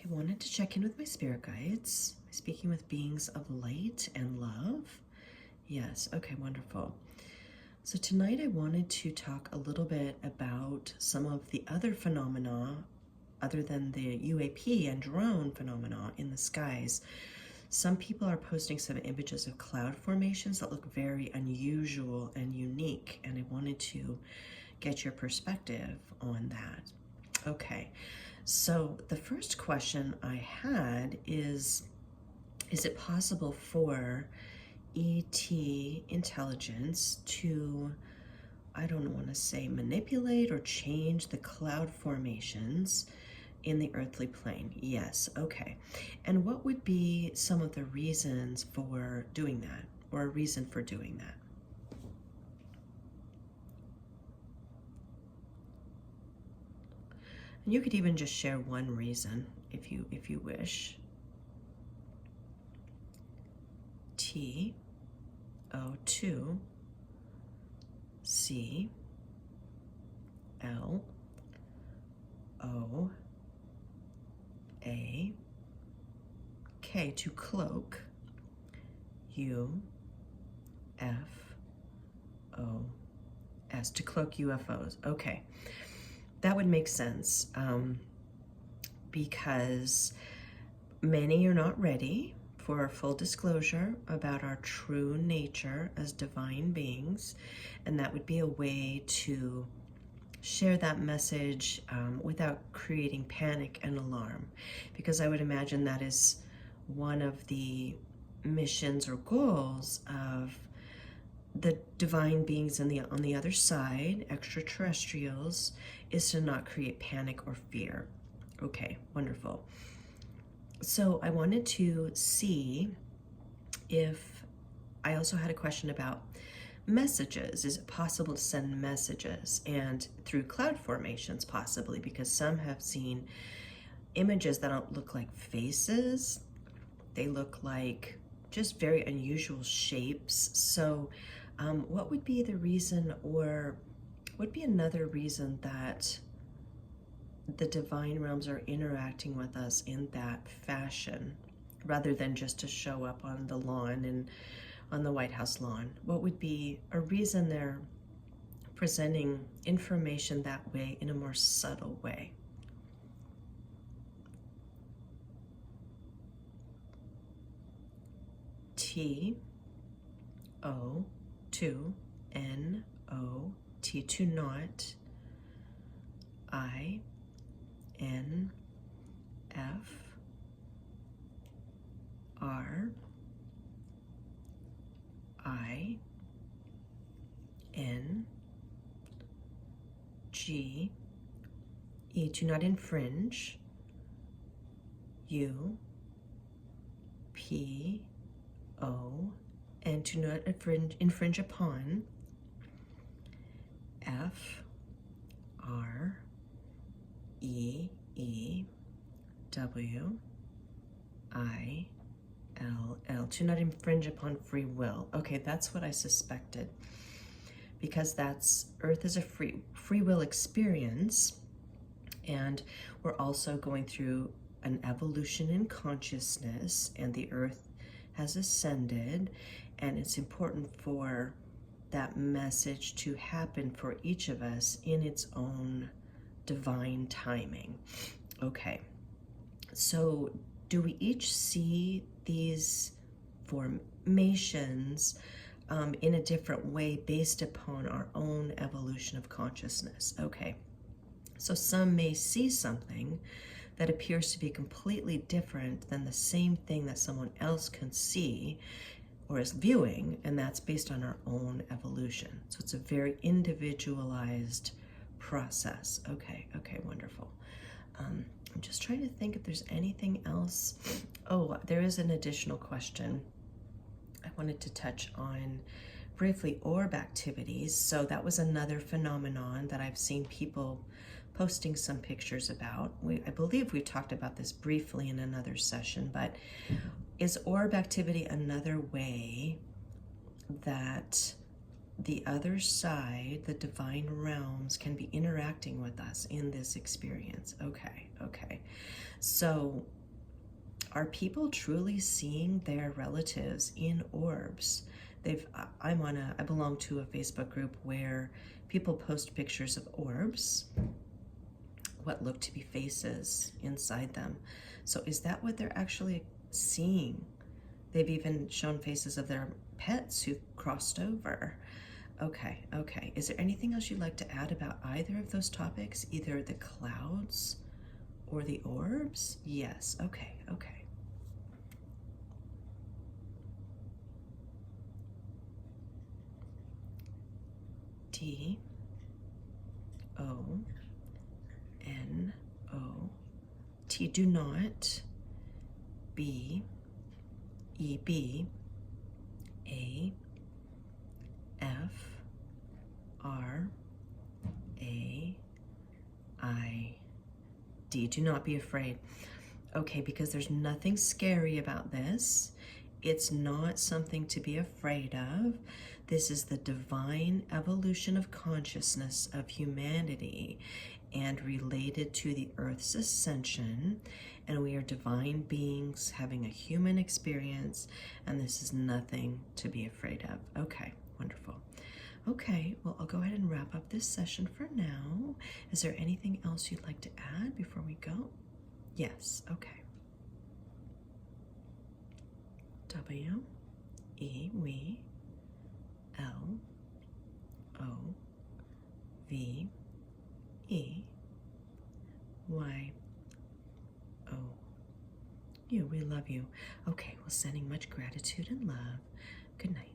wanted to check in with my spirit guides. Speaking with beings of light and love. Yes, okay, wonderful. So tonight I wanted to talk a little bit about some of the other phenomena other than the UAP and drone phenomena in the skies. Some people are posting some images of cloud formations that look very unusual and unique, and I wanted to get your perspective on that. Okay, so the first question I had is it possible for ET intelligence to, I don't want to say manipulate or change the cloud formations in the earthly plane? Yes, okay. And what would be some of the reasons for doing that, or a reason for doing that? And you could even just share one reason if you wish. T O2 C L O A K, to cloak, U F O S, to cloak UFOs. Okay, that would make sense, because many are not ready for full disclosure about our true nature as divine beings, and that would be a way to share that message without creating panic and alarm, because I would imagine that is one of the missions or goals of the divine beings on the other side, extraterrestrials, is to not create panic or fear. Okay, wonderful. So I wanted to see if, I also had a question about messages. Is it possible to send messages, and through cloud formations possibly, because some have seen images that don't look like faces. They look like just very unusual shapes. So what would be the reason, or would be another reason that the divine realms are interacting with us in that fashion, rather than just to show up on the lawn and on the White House lawn? What would be a reason they're presenting information that way, in a more subtle way? T O 2 N O T, to not, I N F R I N G E, to not infringe, U P O, and to not infringe upon, F R E E W I L L, to not infringe upon free will. Okay, that's what I suspected, because that's, Earth is a free will experience, and we're also going through an evolution in consciousness, and the Earth has ascended, and it's important for that message to happen for each of us in its own divine timing. Okay, so do we each see these formations in a different way based upon our own evolution of consciousness? Okay, so some may see something that appears to be completely different than the same thing that someone else can see or is viewing, and that's based on our own evolution. So it's a very individualized process. Okay, wonderful. I'm just trying to think if there's anything else. Oh, there is an additional question I wanted to touch on briefly: orb activities. So that was another phenomenon that I've seen people posting some pictures about. I believe we talked about this briefly in another session, but is orb activity another way that the other side, the divine realms, can be interacting with us in this experience? Okay. So Are people truly seeing their relatives in orbs? I belong to a Facebook group where people post pictures of orbs, what look to be faces inside them. So is that what they're actually seeing? They've even shown faces of their pets who've crossed over. Okay, okay. Is there anything else you'd like to add about either of those topics? Either the clouds or the orbs? Yes, okay, okay. T O N O T. Do not. B E B A F R A I D. Do not be afraid. Okay, because there's nothing scary about this. It's not something to be afraid of. This is the divine evolution of consciousness of humanity and related to the Earth's ascension. And we are divine beings having a human experience, and this is nothing to be afraid of. Okay, wonderful. Okay, well, I'll go ahead and wrap up this session for now. Is there anything else you'd like to add before we go? Yes, okay. W E W L O V E Y O U. We love you. Okay, well, sending much gratitude and love. Good night.